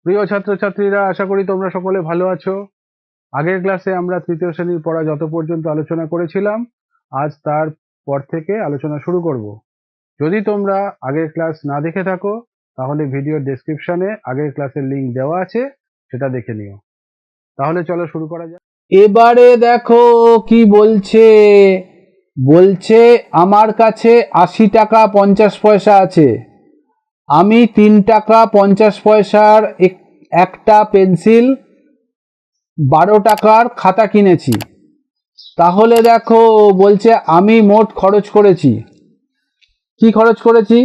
প্রিয় ছাত্রছাত্রীরা, আশা করি তোমরা সকলে ভালো আছো। আগের ক্লাসে আমরা তৃতীয় শ্রেণীর পড়া যত পর্যন্ত আলোচনা করেছিলাম, আজ তার পর থেকে আলোচনা শুরু করব। যদি তোমরা আগের ক্লাস না দেখে থাকো, তাহলে ভিডিওর ডেসক্রিপশনে আগের ক্লাসের লিংক দেওয়া আছে, সেটা দেখে নিও। তাহলে চলো শুরু করা যাক। এবারে দেখো কি বলছে। বলছে আমার কাছে ৮০ টাকা ৫০ পয়সা আছে। আমি ৩ টাকা ৫০ পয়সার একটা পেন্সিল, ১২ টাকার খাতা কিনেছি। তাহলে দেখো বলছে আমি মোট খরচ করেছি। কি খরচ করেছি?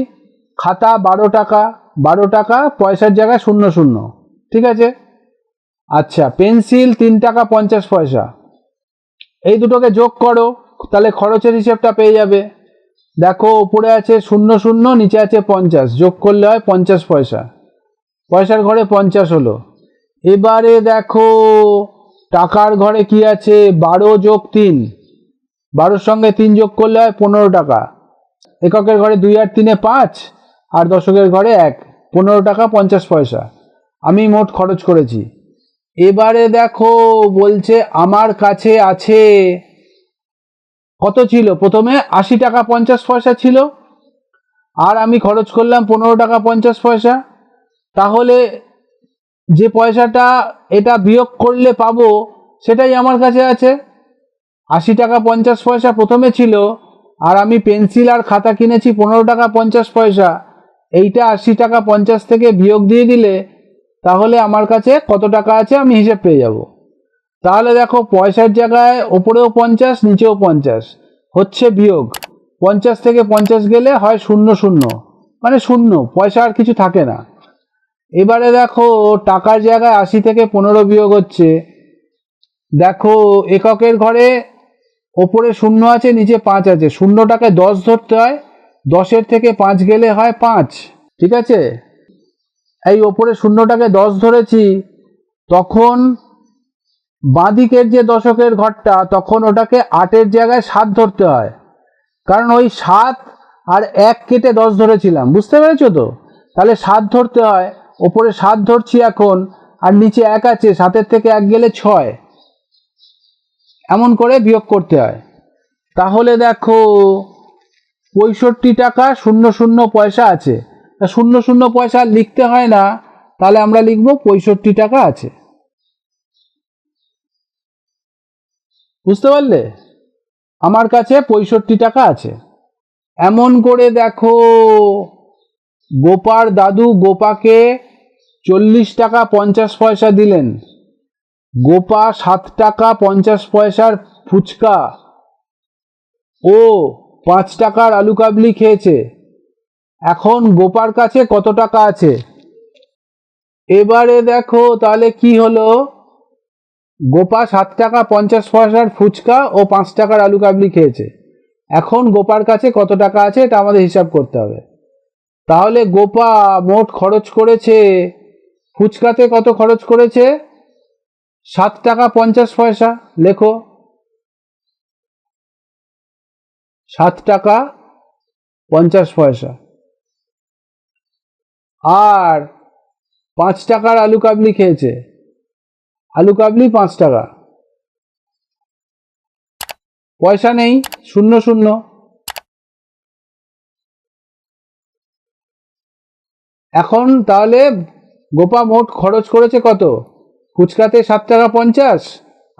খাতা ১২ টাকা, ১২ টাকা পয়সার জায়গায় ০০, ঠিক আছে। আচ্ছা, পেন্সিল ৩ টাকা ৫০ পয়সা। এই দুটোকে যোগ করো, তাহলে খরচের হিসেবটা পেয়ে যাবে। দেখো উপরে আছে ০০, নিচে আছে ৫০, যোগ করলে হয় ৫০ পয়সা। পয়সার ঘরে ৫০ হলো। এবারে দেখো টাকার ঘরে কি আছে? ১২ যোগ ৩, ১২-র সঙ্গে ৩ যোগ করলে হয় ১৫ টাকা। এককের ঘরে ২ আর ৩-এ ৫, আর দশকের ঘরে ১, ১৫ টাকা ৫০ পয়সা আমি মোট খরচ করেছি। এবারে দেখো বলছে আমার কাছে আছে, কত ছিল? প্রথমে ৮০ টাকা ৫০ পয়সা ছিল, আর আমি খরচ করলাম ১৫ টাকা ৫০ পয়সা। তাহলে যে পয়সাটা এটা বিয়োগ করলে পাবো, সেটাই আমার কাছে আছে। ৮০ টাকা ৫০ পয়সা প্রথমে ছিল, আর আমি পেন্সিল আর খাতা কিনেছি ১৫ টাকা ৫০ পয়সা। এইটা ৮০ টাকা ৫০ থেকে বিয়োগ দিয়ে দিলে তাহলে আমার কাছে কত টাকা আছে আমি হিসেব পেয়ে যাব। তাহলে দেখো পয়সার জায়গায় ওপরেও ৫০, নিচেও ৫০ হচ্ছে বিয়োগ। ৫০ থেকে ৫০ গেলে হয় ০০, মানে ০, পয়সা আর কিছু থাকে না। এবারে দেখো টাকার জায়গায় ৮০ থেকে ১৫ বিয়োগ হচ্ছে। দেখো এককের ঘরে ওপরে ০ আছে, নিচে ৫ আছে। ০টাকে ১০ ধরতে হয়, ১০-এর থেকে ৫ গেলে হয় ৫, ঠিক আছে। এই ওপরে ০টাকে ১০ ধরেছি, তখন বাঁদিকের যে দশকের ঘরটা, তখন ওটাকে ৮-এর জায়গায় ৭ ধরতে হয়, কারণ ওই ৭ আর ১ কেটে ১০ ধরেছিলাম, বুঝতে পেরেছো তো? তাহলে ৭ ধরতে হয়, ওপরে ৭ ধরছি এখন, আর নিচে ১ আছে, ৭-এর থেকে ১ গেলে ৬, এমন করে বিয়োগ করতে হয়। তাহলে দেখো ৬৫ টাকা ০০ পয়সা আছে। ০০ পয়সা লিখতে হয় না, তাহলে আমরা লিখব ৬৫ টাকা আছে। বুঝতে পারলে? আমার কাছে ৬৫ টাকা আছে। এমন করে দেখো গোপার দাদু গোপাকে ৪০ টাকা ৫০ পয়সা দিলেন। গোপা ৭ টাকা ৫০ পয়সার ফুচকা ও ৫ টাকার আলু কাবলি খেয়েছে। এখন গোপার কাছে কত টাকা আছে? এবারে দেখো তাহলে কি হলো, গোপা ৭ টাকা ৫০ পয়সার ফুচকা ও ৫ টাকার আলু কাবলি খেয়েছে। এখন গোপার কাছে কত টাকা আছে এটা আমাদের হিসাব করতে হবে। তাহলে গোপা মোট খরচ করেছে, ফুচকাতে কত খরচ করেছে? ৭ টাকা ৫০ পয়সা। লেখো ৭ টাকা ৫০ পয়সা। আর ৫ টাকার আলু কাবলি খেয়েছে, আলু কাবলি ৫ টাকা। পয়সা নেই, ০০। এখন তাহলে গোপা মোট খরচ করেছে কত? ফুচকাতে ৭ টাকা ৫০,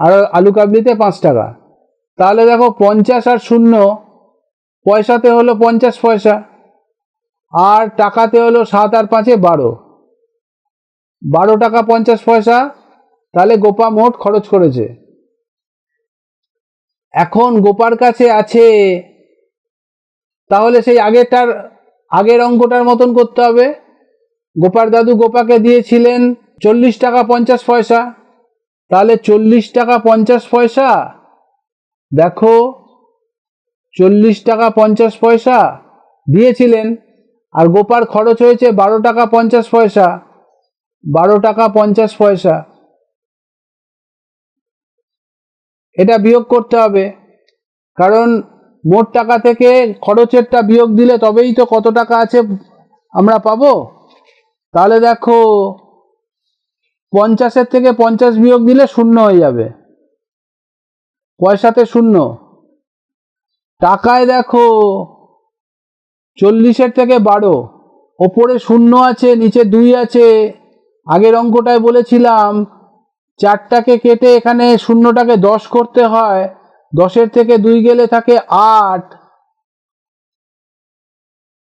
আর আলু কাবলিতে ৫ টাকা। তাহলে দেখো ৫০ আর ০, পয়সাতে হলো ৫০ পয়সা, আর টাকাতে হলো ৭ আর ৫-এ ১২, ১২ টাকা ৫০ পয়সা। তাহলে গোপা মোট খরচ করেছে। এখন গোপার কাছে আছে, তাহলে সেই আগের অঙ্কটার মতন করতে হবে। গোপার দাদু গোপাকে দিয়েছিলেন ৪০ টাকা ৫০ পয়সা। তাহলে ৪০ টাকা ৫০ পয়সা, দেখো ৪০ টাকা ৫০ পয়সা দিয়েছিলেন, আর গোপার খরচ হয়েছে ১২ টাকা ৫০ পয়সা। ১২ টাকা ৫০ পয়সা, এটা বিয়োগ করতে হবে, কারণ মোট টাকা থেকে খরচেরটা বিয়োগ দিলে তবেই তো কত টাকা আছে আমরা পাবো। তাহলে দেখো 50-এর থেকে 50 বিয়োগ দিলে 0 হয়ে যাবে, পয়সাতে 0। টাকায় দেখো 40-এর থেকে 12, ওপরে 0 আছে, নিচে 2 আছে। আগের অঙ্কটায় বলেছিলাম 4টাকে কেটে এখানে 0টাকে 10 করতে হয়, 10-এর থেকে 2 গেলে থাকে 8,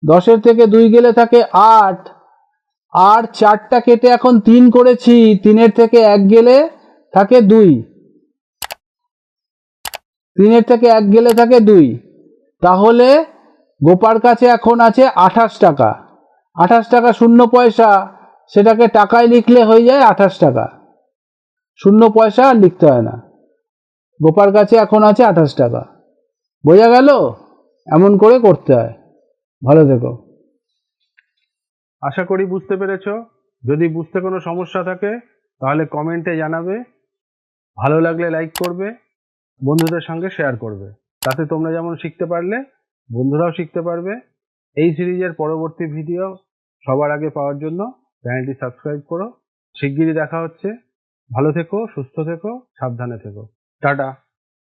10-এর থেকে 2 গেলে থাকে 8, আর 4টা কেটে এখন 3 করেছি, 3-এর থেকে 1 গেলে থাকে 2, 3-এর থেকে 1 গেলে থাকে 2। তাহলে গোপার কাছে এখন আছে 28 টাকা। 28 টাকা 0 পয়সা, সেটাকে টাকায় লিখলে হয়ে যায় 28 টাকা। 0 পয়সা আর লিখতে হয় না। গোপার কাছে এখন আছে 28 টাকা। বোঝা গেল? এমন করে করতে হয়। ভালো থেকো। আশা করি বুঝতে পেরেছ। যদি বুঝতে কোনো সমস্যা থাকে তাহলে কমেন্টে জানাবে, ভালো লাগলে লাইক করবে, বন্ধুদের সঙ্গে শেয়ার করবে। তাতে তোমরা যেমন শিখতে পারলে বন্ধুরাও শিখতে পারবে। এই সিরিজের পরবর্তী ভিডিও সবার আগে পাওয়ার জন্য চ্যানেলটি সাবস্ক্রাইব করো। শিগগিরই দেখা হচ্ছে। ভালো থেকো, সুস্থ থেকো, সাবধানে থেকো। টাটা।